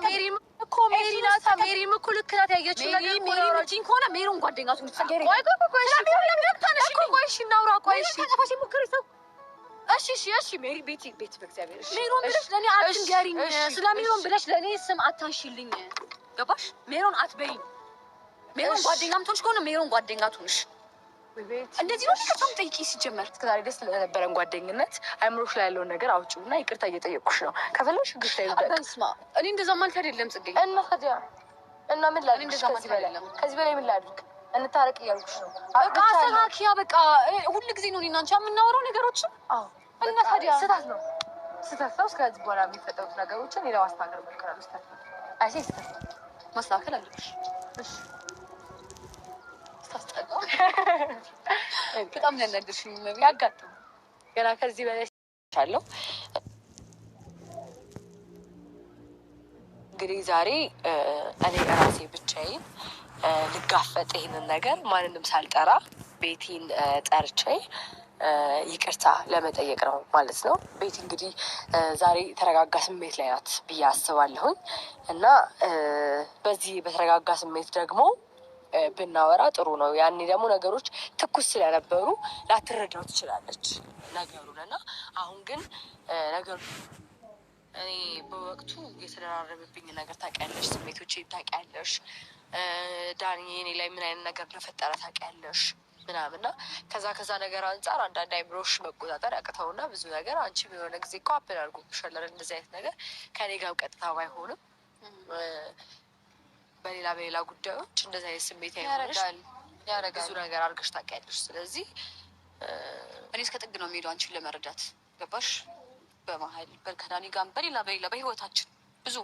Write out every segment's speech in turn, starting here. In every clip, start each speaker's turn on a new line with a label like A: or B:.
A: ሜሪም እኮ ሜሪ ናታ። ሜሪም እኮ ልክ ናት። ያየችው ነገር ሜሪ ልጅን ከሆነ ሜሮን ጓደኛቱ ምትሰገሪ ቆይ እሺ ሜሪ ቤት በእግዚአብሔር እሺ ሜሮን ብለሽ ለኔ አትንገሪኝ። ስለ ሜሮን ብለሽ ለኔ ስም አታንሺልኝ። ገባሽ? ሜሮን አትበይኝ። ሜሮን ጓደኛም ትሆንሽ ከሆነ ሜሮን ጓደኛ ትሆንሽ። እንደዚህ ነው ከቶም ጠይቂ። ሲጀመር እስከዛሬ ደስ ስለነበረን ጓደኝነት አይምሮሽ ላይ ያለውን ነገር አውጪውና ይቅርታ እየጠየቁሽ ነው። ከፈለሽ ግሽ ላይ አታንስማ። እኔ እንደዛ ማለት አይደለም ጽጌ። እና ታዲያ እና ምን ላድርግ? ከዚህ በላይ ምን ላድርግ? እንታረቅ እያልኩሽ ነው። በቃ አስተካክያ። በቃ ሁሉ ጊዜ ነው እኔና አንቺ የምናወራው ነገሮችን። አዎ እና ታዲያ ስህተት ነው። እስከዚህ በኋላ የሚፈጠሩት ነገሮችን ሌላው አስተካክል ሞክራለሁ። ስህተት ነው። ስህተት ነው። ማስተካከል አለብሽ። እሺ ታስጠጋው። በጣም ነነድሽኝ ነው ያጋጥም። ገና ከዚህ በላይ አለው። እንግዲህ ዛሬ እኔ ራሴ ብቻዬን ልጋፈጥ ይሄንን ነገር ማንንም ሳልጠራ ቤቲን ጠርቼ ይቅርታ ለመጠየቅ ነው ማለት ነው። ቤቲ እንግዲህ ዛሬ የተረጋጋ ስሜት ላይ ናት ብዬ አስባለሁኝ እና በዚህ በተረጋጋ ስሜት ደግሞ ብናወራ ጥሩ ነው። ያኔ ደግሞ ነገሮች ትኩስ ስለነበሩ ላትረዳው ትችላለች ነገሩን እና አሁን ግን ነገሩ እኔ በወቅቱ የተደራረበብኝ ነገር ታውቂያለሽ፣ ስሜቶቼ ታውቂያለሽ፣ ዳኒ እኔ ላይ ምን አይነት ነገር እንደፈጠረ ታውቂያለሽ ምናምንና ከዛ ነገር አንጻር አንዳንድ አይምሮሽ መቆጣጠር ያቅተውና ብዙ ነገር አንቺ የሆነ ጊዜ እኮ አፕል አድርጎብሻል። እንደዚህ አይነት ነገር ከኔ ጋር ቀጥታ ባይሆንም በሌላ ጉዳዮች እንደዚህ አይነት ስሜት ያደርጋል ብዙ ነገር አድርገሽ ታውቂያለሽ። ስለዚህ እኔ እስከ ጥግ ነው የምሄደው አንቺን ለመረዳት ገባሽ? በመሀል ከዳኒ ጋር በሌላ በህይወታችን ብዙ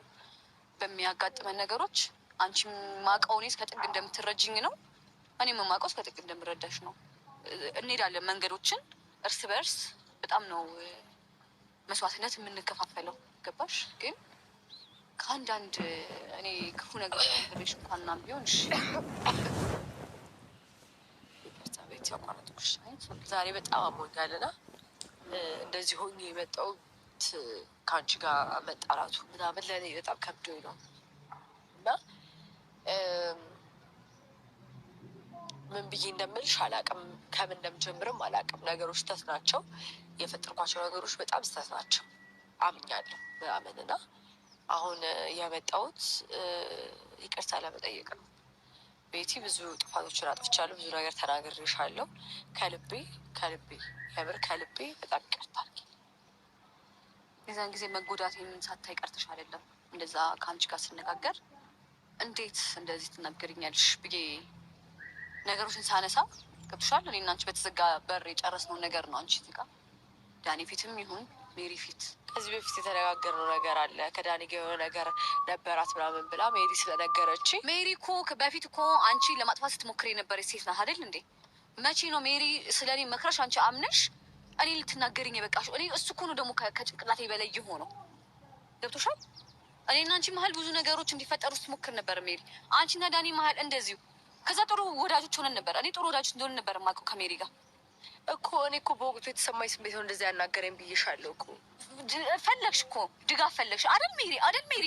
A: በሚያጋጥመን ነገሮች አንቺ ማውቀው እኔ እስከ ጥግ እንደምትረጅኝ ነው፣ እኔ የማውቀው እስከ ጥግ እንደምረዳሽ ነው። እንሄዳለን መንገዶችን እርስ በርስ በጣም ነው መስዋዕትነት የምንከፋፈለው ገባሽ? ግን ከአንዳንድ እኔ ክፉ ነገር ሽ እንኳን ናም ቢሆን ቤት ያቋረጥኩሽ ዛሬ በጣም አሞኛልና እንደዚህ ሆኜ የመጣሁት ከአንቺ ጋር መጣላቱ ምናምን ለእኔ በጣም ከብዶኝ ነው እና ምን ብዬ እንደምልሽ አላውቅም፣ ከምን እንደምጀምርም አላውቅም። ነገሮች ስህተት ናቸው፣ የፈጠርኳቸው ነገሮች በጣም ስህተት ናቸው አምኛለሁ ምናምንና አሁን የመጣሁት ይቅርታ ለመጠየቅ ነው። ቤቲ ብዙ ጥፋቶችን አጥፍቻለሁ፣ ብዙ ነገር ተናግሬሻለሁ። ከልቤ የምር ከልቤ በጣም ይቅርታ አድርጊ። የዛን ጊዜ መጎዳት ሳታይ ቀርተሽ አይደለም እንደዛ ከአንቺ ጋር ስነጋገር እንዴት እንደዚህ ትናገርኛለሽ ብዬ ነገሮችን ሳነሳ ገብቶሻል። እኔ እና አንቺ በተዘጋ በር የጨረስነው ነገር ነው። አንቺ ጋር ዳኒ ፊትም ይሁን ሜሪ ፊት ከዚህ በፊት የተነጋገርነው ነገር አለ። ከዳኒ ጋር የሆነ ነገር ነበራት ምናምን ብላ ሜሪ ስለነገረች ሜሪ እኮ በፊት እኮ አንቺ ለማጥፋት ስትሞክር የነበረች ሴት ናት አይደል እንዴ? መቼ ነው ሜሪ ስለ እኔ መክረሽ አንቺ አምነሽ እኔ ልትናገርኝ የበቃሽው? እኔ እሱ እኮ ነው ደግሞ ከጭንቅላቴ በላይ የሆነው ገብቶሻል። እኔና አንቺ መሀል ብዙ ነገሮች እንዲፈጠሩ ስትሞክር ነበር ሜሪ፣ አንቺና ዳኒ መሀል እንደዚሁ። ከዛ ጥሩ ወዳጆች ሆነን ነበር። እኔ ጥሩ ወዳጆች እንደሆነ ነበር የማውቀው ከሜሪ ጋር እኮ። እኔ እኮ በወቅቱ የተሰማኝ ስሜት ነው እንደዚያ ያናገረኝ ብዬሻለሁ እኮ። ፈለግሽ እኮ ድጋፍ ፈለግሽ አይደል ሜሪ? አይደል ሜሪ?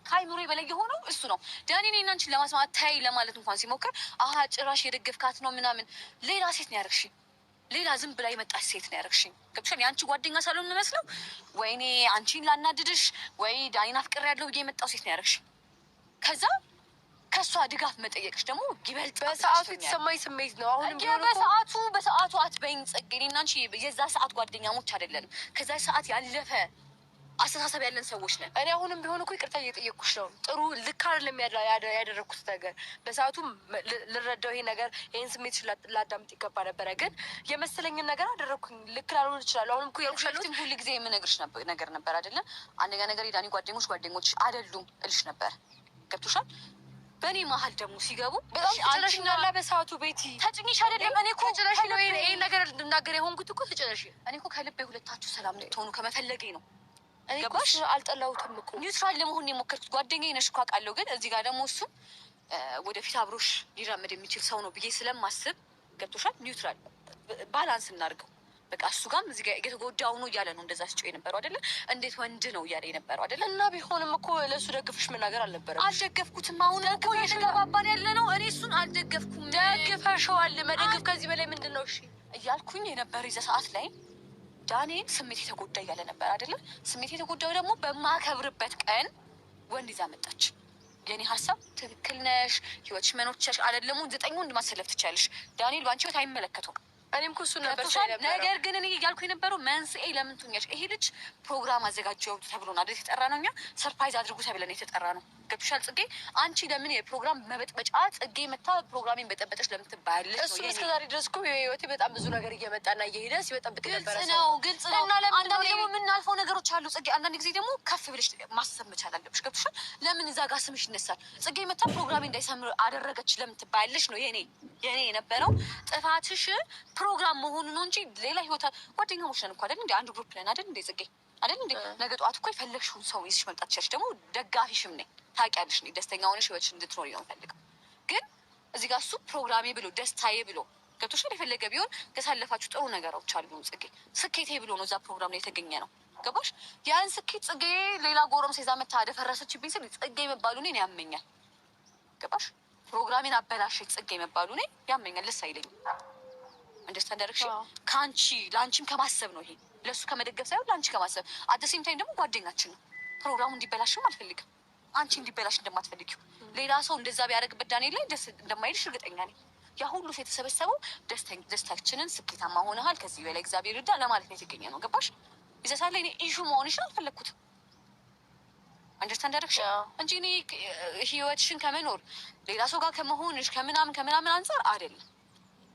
A: ከአይምሮ በላይ የሆነው እሱ ነው። ዳኒ እኔና አንቺን ለማስማት ታይ ለማለት እንኳን ሲሞክር አሀ ጭራሽ የደገፍካት ነው ምናምን። ሌላ ሴት ነው ያደረግሽኝ፣ ሌላ ዝም ብላ የመጣች ሴት ነው ያደረግሽኝ። ገብቶሻል? የአንቺ ጓደኛ ሳልሆን የምመስለው ወይ እኔ አንቺን ላናድድሽ ወይ ዳኒን አፍቅሬያለሁ ብዬ የመጣው ሴት ነው ያደረግሽኝ። ከዛ ከእሷ ድጋፍ መጠየቅሽ ደግሞ ይበልጥ በሰዓቱ የተሰማኝ ስሜት ነው። አሁንም ቢሆን በሰዓቱ አትበይኝ ጽጌ። እኔና አንቺ የዛ ሰዓት ጓደኛሞች አይደለንም። ከዛ ሰዓት ያለፈ አስተሳሰብ ያለን ሰዎች ነን። እኔ አሁንም ቢሆን እኮ ይቅርታ እየጠየቅኩሽ ነው። ጥሩ ልክ አይደለም ያደረግኩት ነገር። በሰዓቱ ልረዳው ይሄ ነገር ይህን ስሜት ላዳምጥ ይገባ ነበረ። ግን የመሰለኝን ነገር አደረግኩኝ። ልክ ላልሆን ይችላል። አሁንም እኮ ያልኩሽ ሁሉ ጊዜ የምነግርሽ ነገር ነበር አይደለም። አንደኛ ነገር የዳኒ ጓደኞች አይደሉም እልሽ ነበር። ገብቶሻል? በእኔ መሀል ደግሞ ሲገቡ በጣም ተጨረሽናላ። በሰዓቱ ቤቲ ተጭኝሽ አይደለም። እኔ እኮ ተጨረሽ ነው ይሄ ነገር እንድናገር የሆንኩት እኮ ተጨረሽ። እኔ እኮ ከልቤ ሁለታችሁ ሰላም ልትሆኑ ከመፈለጌ ነው። እኔ እኮ አልጠላሁትም እኮ ኒውትራል ለመሆን የሞከርኩት ጓደኛዬ ነሽ እኮ አውቃለሁ። ግን እዚህ ጋር ደግሞ እሱ ወደፊት አብሮሽ ሊራመድ የሚችል ሰው ነው ብዬ ስለማስብ ገብቶሻል። ኒውትራል ባላንስ እናድርገው።
B: በቃ እሱ ጋርም እዚህ ጋር የተጎዳው ነው እያለ ነው እንደዛ ሲጮህ የነበረው አይደለ? እንዴት ወንድ ነው እያለ የነበረው አይደለ?
A: እና ቢሆንም እኮ ለእሱ ደግፍሽ መናገር አልነበረም።
B: አልደገፍኩትም። አሁን እኮ እየተገባባን ያለ ነው። እኔ እሱን አልደገፍኩም።
A: ደግፈሽዋል። መደገፍ ከዚህ በላይ ምንድን ነው? እሺ
B: እያልኩኝ የነበረ የዛ ሰዓት ላይ ዳንኤል ስሜት የተጎዳ እያለ ነበር አይደለ? ስሜት የተጎዳው ደግሞ በማከብርበት ቀን ወንድ ይዛ መጣች። የኔ ሀሳብ ትክክል ነሽ፣ ህይወትሽ መኖርቻሽ አይደለም 9 ወንድ ማሰለፍ ትቻለሽ። ዳንኤል ባንቺ ህይወት አይመለከተው።
A: እኔም እኮ እሱን ነበር
B: ነገር ግን እኔ እያልኩ የነበረው መንስኤ ለምን ትኛሽ? ይሄ ልጅ ፕሮግራም አዘጋጀው ተብሎ ነው አይደል የተጠራ ነው። እኛ ሰርፕራይዝ አድርጉ ተብለን የተጠራ ነው። ገብቶሻል ጽጌ? አንቺ ለምን የፕሮግራም መበጥበጫ ጽጌ መታ ፕሮግራሚን በጠበጠች ለምን ትባያለሽ?
A: እሱ እስከዛሬ ድረስ እኮ ህይወቴ በጣም ብዙ ነገር እየመጣና እየሄደ ሲበጠብቅ ነበረ።
B: ግልጽ ነው። አንዳንድ ደግሞ የምናልፈው ነገሮች አሉ ጽጌ። አንዳንድ ጊዜ ደግሞ ከፍ ብለሽ ማሰብ መቻል አለብሽ። ገብቶሻል? ለምን እዛ ጋር ስምሽ ይነሳል? ጽጌ መታ ፕሮግራሚ እንዳይሰምር አደረገች ለምን ትባያለሽ ነው የኔ የነበረው ጥፋትሽ ፕሮግራም መሆኑ ነው እንጂ ሌላ ህይወት ጓደኛሞች ነን እኮ አይደል እንዴ? አንድ ግሩፕ ነን አይደል እንዴ ጽጌ? አይደል እንዴ? ነገ ጠዋት እኮ የፈለግሽውን ሰው ይዘሽ መምጣት ትችያለሽ። ደግሞ ደጋፊሽም ነኝ ታውቂያለሽ። እኔ ደስተኛ ሆነሽ ህይወትሽ እንድትኖሪ ነው የምፈልገው። ግን እዚህ ጋር እሱ ፕሮግራሜ ብሎ ደስታዬ ብሎ ገብቶሻል። የፈለገ ቢሆን ያሳለፋችሁ ጥሩ ነገሮች አሉ ጽጌ። ስኬቴ ብሎ ነው እዛ ፕሮግራም ላይ የተገኘ ነው። ገባሽ? ያን ስኬት ጽጌ ሌላ ጎረምሳ ይዛ መታ አደፈረሰችብኝ ስል ጽጌ መባሉ እኔን ያመኛል። ገባሽ? ፕሮግራሜን አበላሸች ጽጌ መባሉ እኔ ያመኛል። ልስ አይለኝም። እንደስተንደርክሽ ከአንቺ ለአንቺም ከማሰብ ነው ይሄ ለእሱ ከመደገፍ ሳይሆን ለአንቺ ከማሰብ አደሴም ታይም ደግሞ ጓደኛችን ነው። ፕሮግራሙ እንዲበላሽም አልፈልግም። አንቺ እንዲበላሽ እንደማትፈልጊው ሌላ ሰው እንደዛ ቢያደርግበት ዳንኤል ላይ ደስ እንደማይልሽ እርግጠኛ ነኝ። ያ ሁሉ የተሰበሰበው ደስታችንን ስኬታማ ሆነሃል ከዚህ በላይ እግዚአብሔር ይርዳ ለማለት ነው የተገኘ ነው። ገባሽ? ይዘሳ ላይ እኔ ኢሹ መሆንሽን አልፈለግኩትም። አንደርስታንድ አደረግሽ እንጂ እኔ ህይወትሽን ከመኖር ሌላ ሰው ጋር ከመሆንሽ ከምናምን አንጻር አይደለም።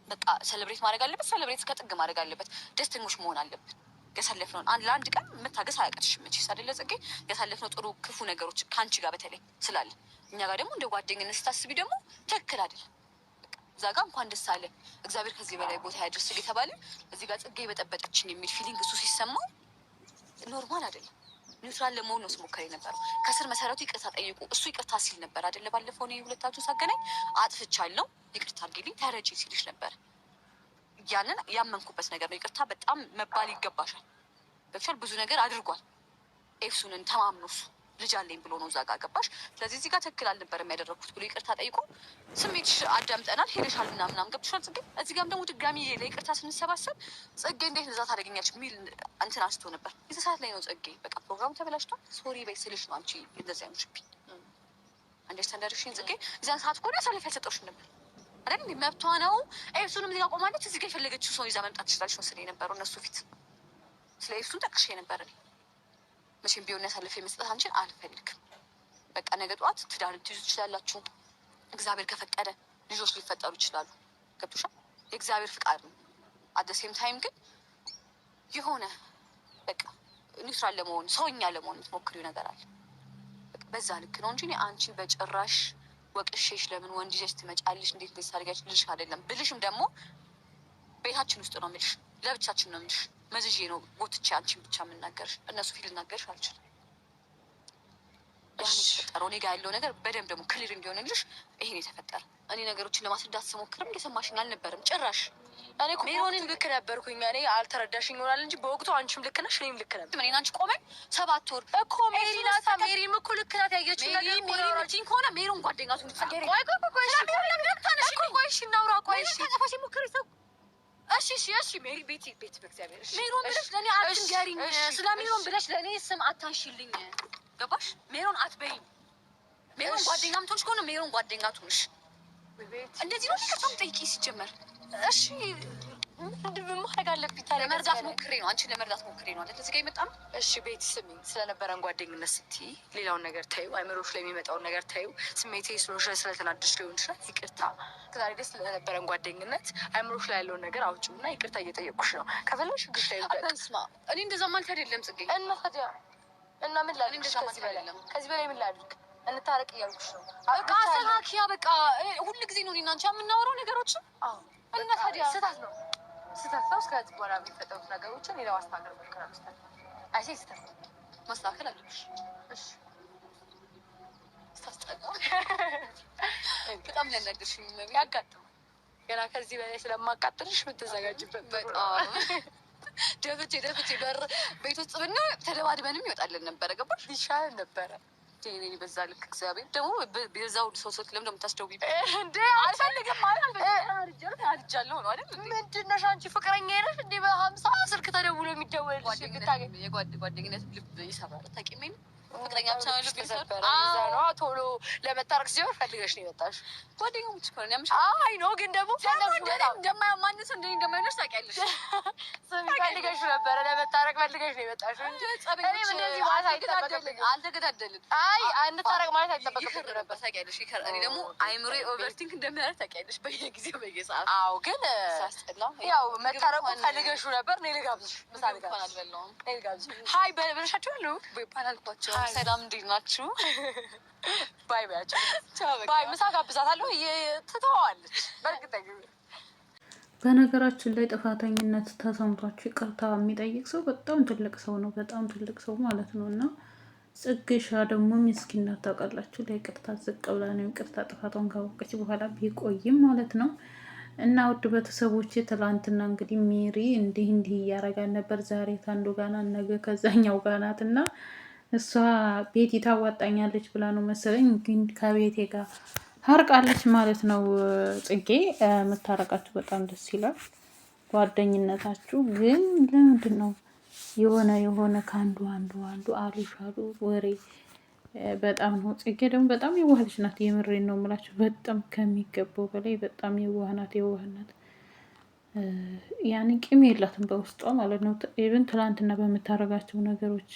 B: በቃ ሰለብሬት ማድረግ አለበት። ሰለብሬት እስከ ጥግ ማድረግ አለበት። ደስተኞች መሆን አለበት። ያሳለፍነውን ለአንድ ቀን መታገስ አያቀትሽም። መቼስ አይደለ ጽጌ? ያሳለፍነው ጥሩ ክፉ ነገሮች ከአንቺ ጋር በተለይ ስላለ እኛ ጋር ደግሞ እንደ ጓደኝነት ስታስቢ ደግሞ ትክክል አይደለም። እዛ ጋር እንኳን ደስ አለ እግዚአብሔር ከዚህ በላይ ቦታ ያድርስ የተባለ እዚህ ጋር ጽጌ በጠበጠችን የሚል ፊሊንግ እሱ ሲሰማው ኖርማል አይደለም። ኒውትራል ለመሆን ነው ስሞከር የነበረው። ከስር መሰረቱ ይቅርታ ጠይቁ። እሱ ይቅርታ ሲል ነበር አይደለ? ባለፈው እኔ ሁለታችሁ ሳገናኝ አጥፍቻለሁ ይቅርታ አድርጊልኝ ተረጂ ሲልሽ ነበር። ያንን ያመንኩበት ነገር ነው። ይቅርታ በጣም መባል ይገባሻል። ገብቶሻል? ብዙ ነገር አድርጓል። ኤፍሱንን ተማምኖ እሱ ልጅ አለኝ ብሎ ነው እዛ ጋር ገባሽ? ስለዚህ እዚህ ጋር ትክክል አልነበረም ያደረግኩት ብሎ ይቅርታ ጠይቆ ስሜትሽ አዳምጠናል ሄደሻል ምናምናም ገብቶሻል ጽጌ? እዚህ ጋርም ደግሞ ድጋሚ ለይቅርታ ስንሰባሰብ ጽጌ እንዴት እዛ ታደርገኛለች የሚል እንትን አንስቶ ነበር። የዚ ሰዓት ላይ ነው ጽጌ በቃ ፕሮግራሙ ተበላሽቷል ሶሪ በይ ስልሽ ነው አንቺ እንደዚያ ያምሽብኝ። አንደርስታንዳርሽን ጽጌ? እዚያን ሰዓት እኮ አሳልፌ አልሰጠሁሽም ነበር አይደል እንዴ? መብቷ ነው። ኤፍሱንም እዚህ ጋር ቆማለች። እዚህ ጋር የፈለገችው ሰው ይዛ መምጣት ትችላለች መስሎኝ የነበረው እነሱ ፊት። ስለ ኤፍሱን ጠቅሼ ነበር እኔ መቼም ቢሆን ያሳልፌ መስጠት አንቺን አልፈልግም። በቃ ነገ ጠዋት ትዳር ልትይዙ ትችላላችሁ። እግዚአብሔር ከፈቀደ ልጆች ሊፈጠሩ ይችላሉ። ገብቶሻል? የእግዚአብሔር ፍቃድ ነው። አደሴም ታይም ግን የሆነ በቃ ኒውትራል ለመሆን ሰውኛ ለመሆን የምትሞክሪው ነገር አለ። በዛ ልክ ነው እንጂ አንቺ በጭራሽ ወቅሼሽ ለምን ወንድ ይዘሽ ትመጫለሽ እንዴት እንደዚህ ታደርጊያለሽ ልልሽ አይደለም። ብልሽም ደግሞ ቤታችን ውስጥ ነው የምልሽ፣ ለብቻችን ነው የምልሽ። መዝዤ ነው ጎትቼ አንቺን ብቻ የምናገርሽ፣ እነሱ ፊት ልናገርሽ አልችልም። ያን የተፈጠረው እኔ ጋር ያለው ነገር በደንብ ደግሞ ክሊር እንዲሆንልሽ ይሄን የተፈጠረ እኔ ነገሮችን ለማስረዳት ስሞክርም እየሰማሽኝ አልነበርም ጭራሽ። እኔ
A: ሜሮንን ልክ ነበርኩኝ። እኔ አልተረዳሽኝ ይሆናል እንጂ በወቅቱ አንቺም ልክ ነሽ እኔም ልክ ነበር።
B: እኔን አንቺ ቆመን 7 ወር
A: እኮ ሜሪ ናት። ሜሪም እኮ ልክ ናት። ያየችው ነገር
B: ሜሪ ምትይኝ ከሆነ ሜሮን ጓደኛቱ
A: ቆይ እሺ እናውራ። ቆይ እሺ
B: ተጠፋሽ ሞክሪ ሰው
A: እሺ ሜሪ ቤት በእግዚአብሔር እሺ
B: ሜሮን ብለሽ ለእኔ አትንገሪኝ። ስለ ሜሮን ብለሽ ለእኔ ስም አታንሺልኝ። ገባሽ? ሜሮን አትበይኝ። ሜሮን ጓደኛ ምትሆንሽ ከሆነ ሜሮን ጓደኛ ትሆንሽ። እንደዚህ ነው ከቶም ጠይቂ ሲጀመር።
A: እሺ ምንድን ማድረግ አለብኝ ታዲያ?
B: ለመርዳት ሞክሬ ነው አንቺን ለመርዳት ሞክሬ ነው አይደል እዚህ ጋር የመጣ ነው።
A: እሺ ቤት ስሚኝ፣ ስለነበረን ጓደኝነት ስትይ ሌላውን ነገር ታዩ፣ አይምሮሽ ላይ የሚመጣውን ነገር ታዩ። ስሜቴ ስለተናደድሽ ሊሆን ይችላል። ይቅርታ ከዛሬ ደስ ስለነበረን ጓደኝነት አይምሮሽ ላይ ያለውን ነገር አውጪውና ይቅርታ እየጠየቁሽ ነው። ከፈለግሽ ግሽ ላይ
B: ስማ፣ እኔ እንደዛ ማለት አይደለም ጽጌ።
A: እና ታዲያ እና ምን ላድርግ? ከዚህ በላይ ምን ላድርግ? እንታረቅ እያልኩሽ ነው።
B: በቃ አስተካክያ። በቃ ሁሉ ጊዜ ነው እኔና አንቺ የምናወራው ነገሮችን።
A: እና ታዲያ ስህተት ነው። እስከዚህ በኋላ የሚፈጠሩት ነገሮችን ሌላ ማስተካከል ሞክራለሁ። ስህተት
B: ማስተካከል አለብሽ።
A: እሺ
B: ስታስጠላ በጣም ያናደርሽኝ ነው።
A: ያጋጥም ገና ከዚህ በላይ ስለማቃጥልሽ የምትዘጋጅበት
B: በጣም ደፍቼ በር ቤት ውስጥ ብና ተደባድበንም ይወጣልን ነበረ። ገባሽ?
A: ይሻል ነበረ።
B: በዛ ልክ እግዚአብሔር ደግሞ በዛው ሰው ስልክ ለምን እንደምታስደውይ
A: እንዴ? አልፈልግም ማለት
B: አልጃለሁ ነው አይደል?
A: ምንድን ነሽ አንቺ? ፍቅረኛ ነሽ እንዴ? በ50 ስልክ ተደውሎ የሚደወልልሽ
B: የጓደኝነት ልብ ይሰብራል። ታውቂኝ ፍቅረኛ ብቻ ነው ልብ ይሰብራል።
A: ቶሎ ለመታረቅ ሲሆን ፈልገሽ ነው የመጣሽ።
B: ጓደኛሞች እኮ ነን።
A: አይ ነው ግን ደግሞ
B: ማንስ እንደ እንደማይኖር ታውቂያለሽ።
A: ፈልገሽ ነበረ ለመታረቅ ፈልገሽ ነው የመጣሽ እንጂ እንደዚህ ማለት አይጠበቅብኝም።
B: አልተገዳደልን።
A: አይ እንታረቅ ማለት አይጠበቅብኝም ነበር።
B: ታውቂያለሽ እኔ ደግሞ አይምሮዬ ኦቨርቲንክ እንደሚያደርግ ታውቂያለሽ። በየጊዜው በየሰዓቱ
A: አዎ። ግን ያው መታረቁ ፈልገሽ ነበር። እኔ ልጋብዝሽ። ምሳ ልጋብዝሽ። ሀይ በለሻቸው አሉ
B: ባላልኳቸው ሰላም እንዴት ናችሁ?
A: ባይ ባያቸው ባይ ምሳ ጋብዛታለሁ። ትተዋለች በእርግጠኝነት።
C: በነገራችን ላይ ጥፋተኝነት ተሰምቷችሁ ይቅርታ የሚጠይቅ ሰው በጣም ትልቅ ሰው ነው። በጣም ትልቅ ሰው ማለት ነው። እና ጽጌሻ ደግሞ ምስኪናት ታውቃላችሁ። ለይቅርታ ዝቅ ብላ ነው ይቅርታ ጥፋቷን ካወቀች በኋላ ቢቆይም ማለት ነው። እና ውድ ቤተሰቦች ትላንትና እንግዲህ ሜሪ እንዲህ እያረጋን ነበር። ዛሬ ታንዱ ጋና ነገ ከዛኛው ጋናት እና እሷ ቤቲ ታዋጣኛለች ብላ ነው መሰለኝ ግን ከቤቴ ጋር ሀርቃለች ማለት ነው። ጽጌ የምታረቃችሁ በጣም ደስ ይላል ጓደኝነታችሁ። ግን ለምንድን ነው የሆነ ከአንዱ አንዱ አሉ ወሬ በጣም ነው። ጽጌ ደግሞ በጣም የዋህልች ናት። የምሬን ነው የምላችሁ። በጣም ከሚገባው በላይ በጣም የዋህናት። ያን ቂም የላትም በውስጧ ማለት ነው። ኢቭን ትላንትና በምታረጋቸው ነገሮች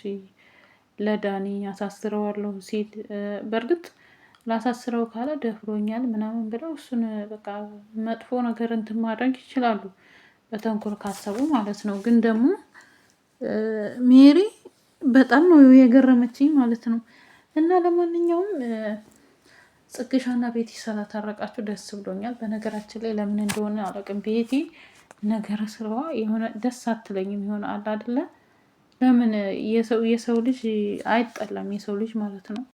C: ለዳኒ አሳስረዋለሁ ሲል በእርግጥ ላሳስረው ካለ ደፍሮኛል ምናምን ብለው እሱን በቃ መጥፎ ነገር እንትን ማድረግ ይችላሉ፣ በተንኮል ካሰቡ ማለት ነው። ግን ደግሞ ሜሪ በጣም ነው የገረመችኝ ማለት ነው። እና ለማንኛውም ጽጌሻና ቤቲ ስላታረቃችሁ ደስ ብሎኛል። በነገራችን ላይ ለምን እንደሆነ አላውቅም፣ ቤቲ ነገር ስራዋ የሆነ ደስ አትለኝም። የሆነ አለ አይደለ? ለምን የሰው ልጅ አይጠላም፣ የሰው ልጅ ማለት ነው።